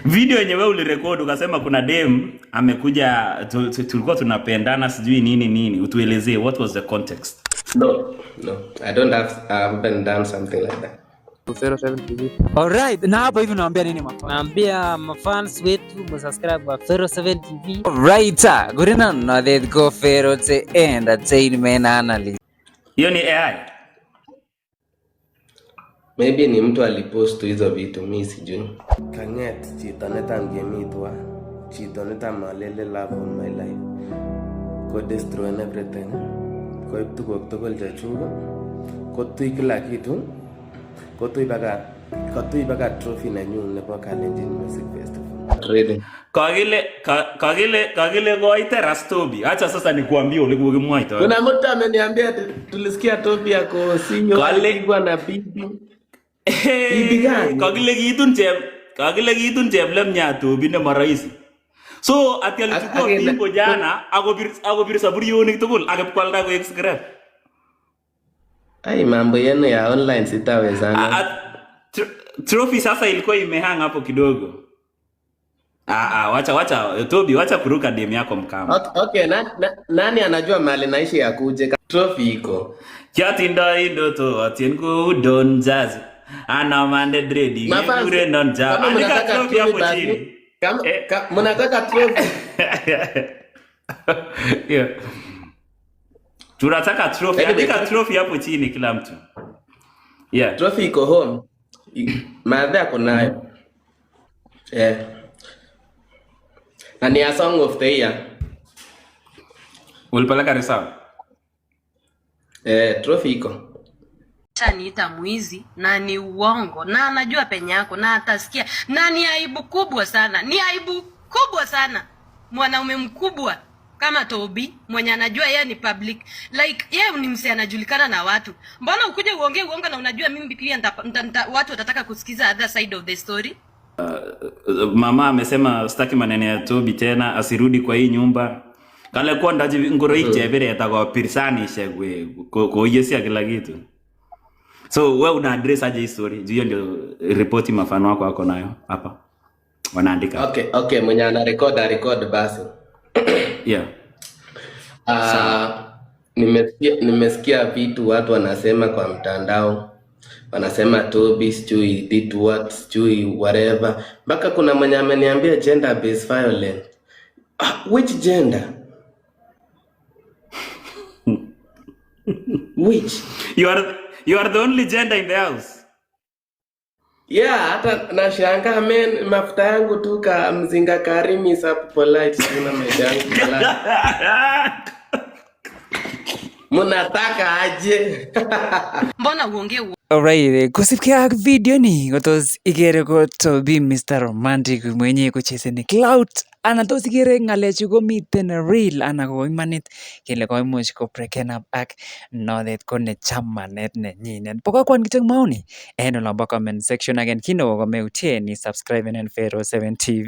Video yenye wewe ulirekodi ukasema kuna dem amekuja tulikuwa tunapendana sijui nini nini. Utuelezee what was the context? No, no. I haven't done something like that. 07 TV. Alright, na hapa hivi naambia nini mafans? Naambia mafans wetu msubscribe kwa Fero 7 TV. Alright, gurina no that go Fero to entertainment analyst. Hiyo ni AI. Maybe ni mtu alipost hizo vitu mimi sijui. Kanget chito netangemitwa. Chito netamalele love on my life. Ko destroy everything. Ko iptu tugul chechuk. Ko tui kila kitu. Ko tui baka trophy nenyun nebo Kalenjin Music Festival. Ready. Kagile goite Rastobi. Acha sasa nikuambie ulikimwaita. Kuna mtu ameniambia tulisikia Tobi yako sinyo alikuwa na bibi. Bibi gani? Kagile kitun Cheplemnya Tobi ne maraisi. So ati alichukua bimbo jana akopir saburionik tugul akipkwalda koek scrap. Ai mambo yenu ya online sitawezana. Trophy sasa ilikuwa imehang hapo kidogo. Wacha Tobi, wacha kuruka dem yako mkama. Okay, nani anajua mahali naishi ya kuje? Trophy iko. Kiatinda indoto atien ku don jazz. Ana mande dreading ure non jazz. Andika trophy hapo chini. Mnataka trophy. Yeah. Tunataka trophy. Andika trophy hapo chini kila mtu. Yeah. Trophy iko home. Madha kunayo. Na ni a song of the year. Ulipeleka resawa? Trophy iko. Niita mwizi na ni uongo na anajua penye yako na atasikia na ni aibu kubwa sana. Ni aibu kubwa sana. Mwanaume mkubwa kama Tobi mwenye anajua yeye ni public, like yeye ni msee anajulikana na watu. Mbona ukuje uongee uongo na unajua mimi pia watu watataka kusikiza other side of the story? Mama amesema sitaki maneno ya Tobi tena, asirudi kwa hii nyumba. Kale kwa ndaji ngoro ichebere atakwa pirsani shegwe ko yesi kila kitu. So wewe una address aje hii story? Hiyo ndio report mafano wako wako nayo hapa. Wanaandika. Okay, mwenye ana record basi. Yeah. Nimesikia vitu watu wanasema kwa mtandao. Wanasema Tobi sijui did what sijui whatever. Baka kuna mwenye ameniambia gender based violence. Which gender? Which? You are the only gender in the house. Yeah, hata nashangaa men mafuta yangu tu ka mzinga Karimi sap polite sina maisha yangu. Mnataka aje? Mbona uongee Alright, kusipkia video ni gotos igere ko Tobi Mr. Romantic mwenye kuchezeni cloud ana tos igere ngalechu komiten real ana ko imanit kele koimuch ko breaken up ak nodet ko ne chamanet nenyinet. Pokokwan kityo maoni en olombo comment section again kino komeutien ni subscribe en Fero 7 TV.